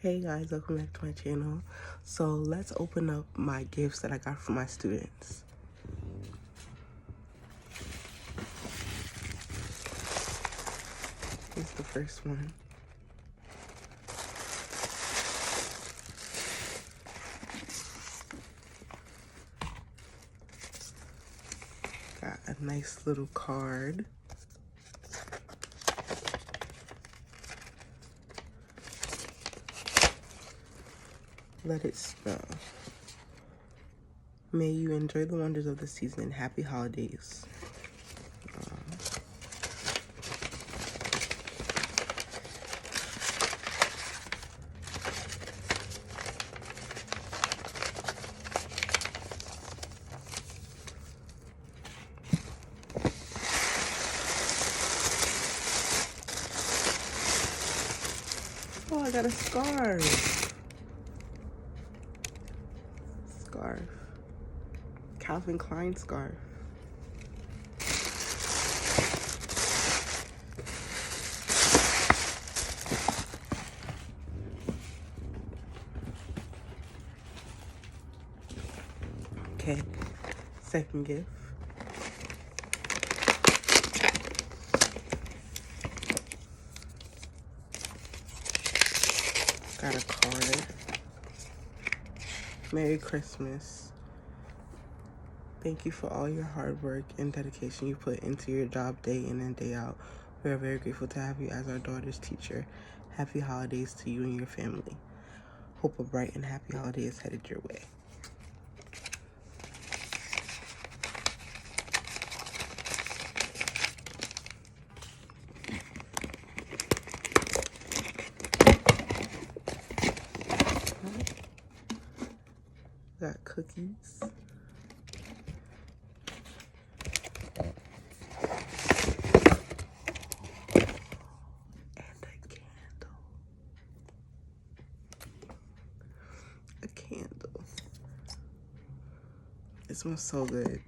Hey guys, welcome back to my channel. So let's open up my gifts that I got from my students. Here's the first one. Got a nice little card. Let it snow. May you enjoy the wonders of the season. Happy holidays. Oh, I got a scarf. Calvin Klein scarf. Okay, second gift. Got a card. Merry Christmas. Thank you for all your hard work and dedication you put into your job day in and day out. We are very grateful to have you as our daughter's teacher. Happy holidays to you and your family. Hope a bright and happy holiday is headed your way. Got cookies. A candle. It smells so good.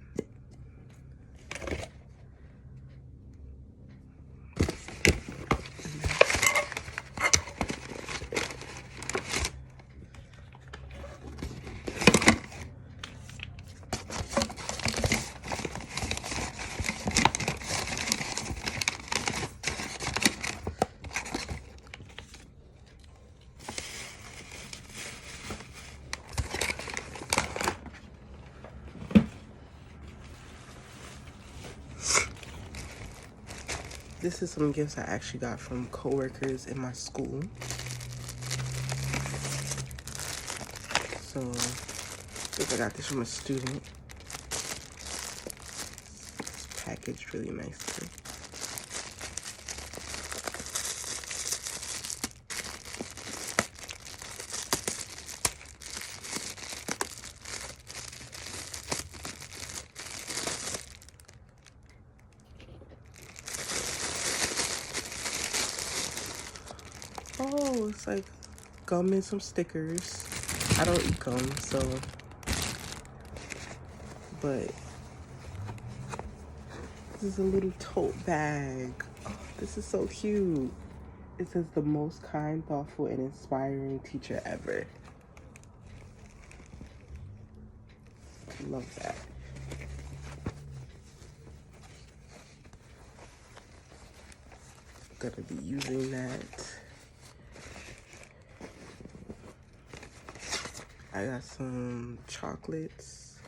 This is some gifts I actually got from coworkers in my school. So, I think I got this from a student. It's packaged really nicely. Oh, it's like gum and some stickers. I don't eat gum, so, but this is a little tote bag. Oh, this is so cute. It says the most kind, thoughtful, and inspiring teacher ever. Love that. Gonna be using that. I got some chocolates.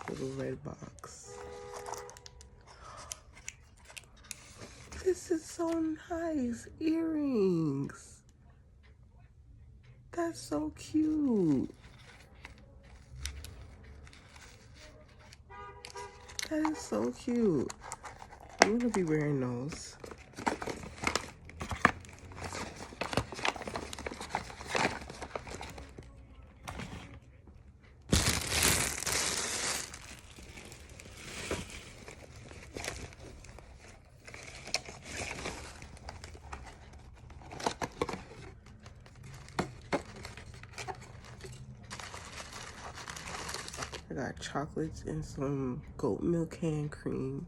Little red box. This is so nice. Earrings. That's so cute. That is so cute. I'm gonna be wearing those. I got chocolates and some goat milk hand cream.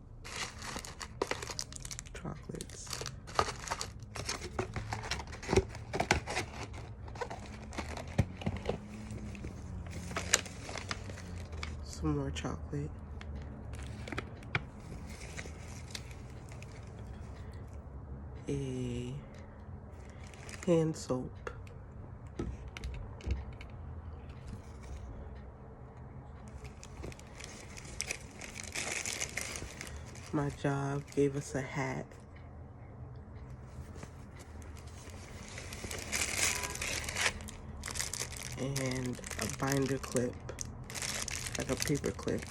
chocolates. Some more chocolate. A hand soap. My job gave us a hat. And a binder clip, like a paper clip.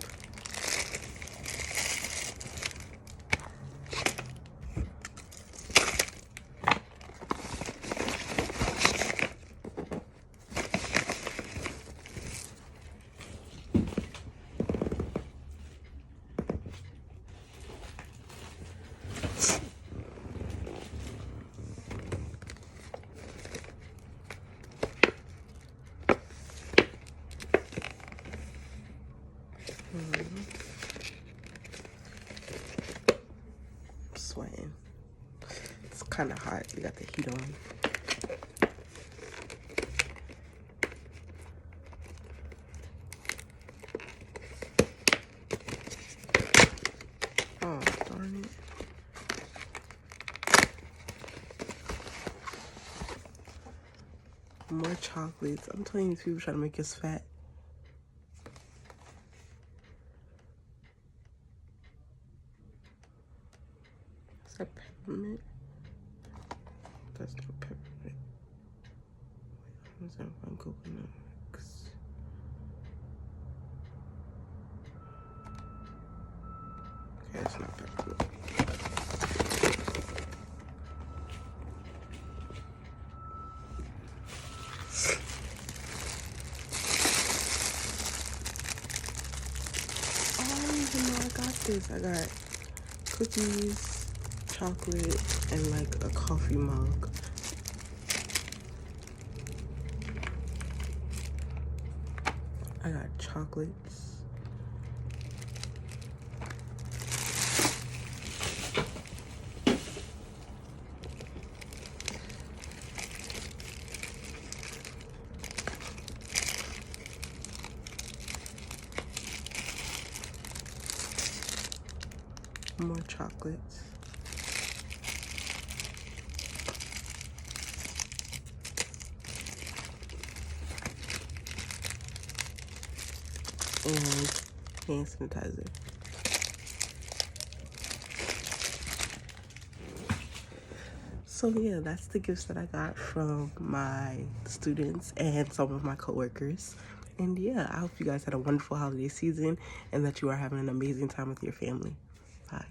Sweating. It's kind of hot. We got the heat on. Oh, darn it. More chocolates. I'm telling you, these people trying to make us fat. Is that peppermint? That's not peppermint. What's that one? Coconut mix. Okay, it's not peppermint. Oh, I didn't even know I got this. I got cookies, chocolate, and like a coffee mug. I got chocolates. More chocolates. And hand sanitizer. So yeah, that's the gifts that I got from my students and some of my coworkers. And yeah, I hope you guys had a wonderful holiday season and that you are having an amazing time with your family. Bye.